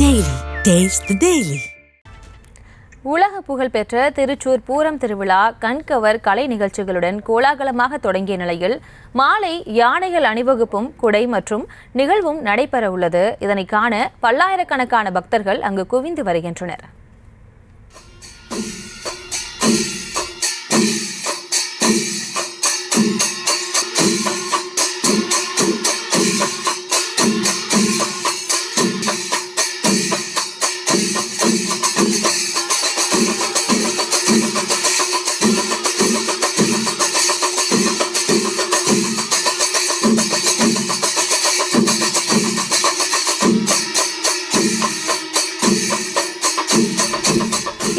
Daily. Taste the Daily. உலக புகழ்பெற்ற திருச்சூர் பூரம் திருவிழா கண்கவர் கலை நிகழ்ச்சிகளுடன் கோலாகலமாக தொடங்கிய நிலையில் மாலை யானைகள் அணிவகுப்பும் குடை மற்றும் நிகழ்வும் நடைபெற உள்ளது. இதனை காண பல்லாயிரக்கணக்கான பக்தர்கள் அங்கு குவிந்து வருகின்றனர்.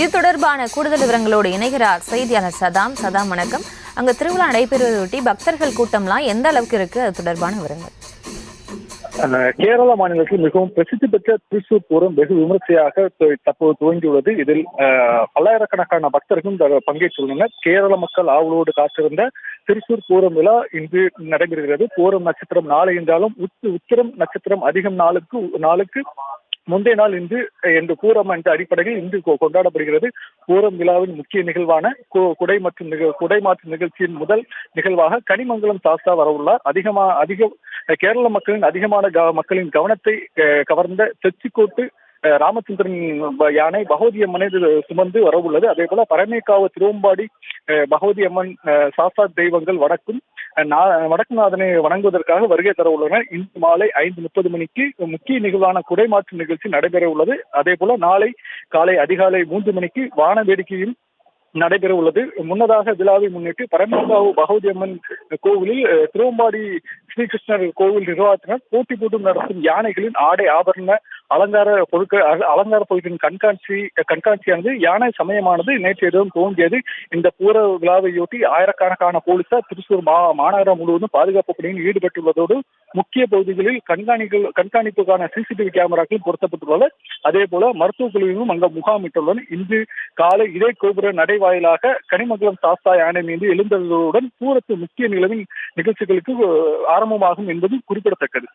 இது தொடர்பான கூடுதல் விவரங்களோடு இணைகிறார் செய்தியாளர் சதாம். வணக்கம். அங்க திருவிழா நடைபெறுவதையொட்டி பக்தர்கள் கூட்டம்லாம் எந்த அளவுக்கு இருக்கு, அது தொடர்பான விவரங்கள்? கேரள மாநிலத்தில் மிகவும் பிரசித்தி பெற்ற திருச்சூர் பூரம் வெகு விமர்சையாக தற்போது துவங்கியுள்ளது. இதில் பல்லாயிரக்கணக்கான பக்தர்களும் பங்கேற்றுள்ளனர். கேரள மக்கள் ஆவலோடு காத்திருந்த திருச்சூர் பூரம் விழா இன்று நடைபெறுகிறது. பூரம் நட்சத்திரம் நாளை என்றாலும் உத்திரம் நட்சத்திரம் அதிகம் நாளுக்கு முந்தைய நாள் இன்று என்று பூரம் என்ற அடிப்படையில் இன்று கொண்டாடப்படுகிறது. பூரம் விழாவின் முக்கிய நிகழ்வான குடை மாற்று நிகழ்ச்சியின் முதல் நிகழ்வாக கனிமங்கலம் சாஸ்தா வரவுள்ளார். கேரள மக்களின் கவனத்தை கவர்ந்த தெச்சிக்கோட்டு ராமச்சந்திரன் யானை பகவதி அம்மனை சுமந்து வரவுள்ளது. அதே போல பரமேக்காவு திருவம்பாடி பகவதி அம்மன் சாஸ்தா தெய்வங்கள் வடக்குநாதனை வணங்குவதற்காக வருகை தர உள்ளனர். இன்று மாலை 5:30 மணிக்கு முக்கிய நிகழ்வான குடைமாற்று நிகழ்ச்சி நடைபெற உள்ளது. அதே போல நாளை காலை அதிகாலை 3 மணிக்கு வான வேடிக்கையும் நடைபெற உள்ளது. முன்னதாக விழாவை முன்னிட்டு பரமேக்காவு பகவதி அம்மன் கோவிலில் திருவம்பாடி ஸ்ரீகிருஷ்ணர் கோவில் நிர்வாகத்தினர் போட்டி போட்டு நடத்தும் யானைகளின் ஆடை ஆபரண அலங்கார பொருட்களின் கண்காட்சியானது யானை சமயமானது நேற்று இரவு துவங்கியது. இந்த பூர விழாவையொட்டி ஆயிரக்கணக்கான போலீசார் திருச்சூர் மாநகரம் முழுவதும் பாதுகாப்பு பணியில் ஈடுபட்டுள்ளதோடு முக்கிய பகுதிகளில் கண்காணிப்புக்கான சிசிடிவி கேமராக்கள் பொருத்தப்பட்டுள்ளது. அதே போல மருத்துவ குழுவிலும் அங்கு முகாமிட்டுள்ளனர். இன்று காலை இதே கோபுர நடைவாயிலாக கனிமங்கலம் சாஸ்தா யானை மீது எழுந்ததுடன் பூரத்து முக்கிய நிலவின் நிகழ்ச்சிகளுக்கு ஆரம்பமாகும் என்பது குறிப்பிடத்தக்கது.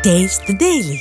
Taste the Daily.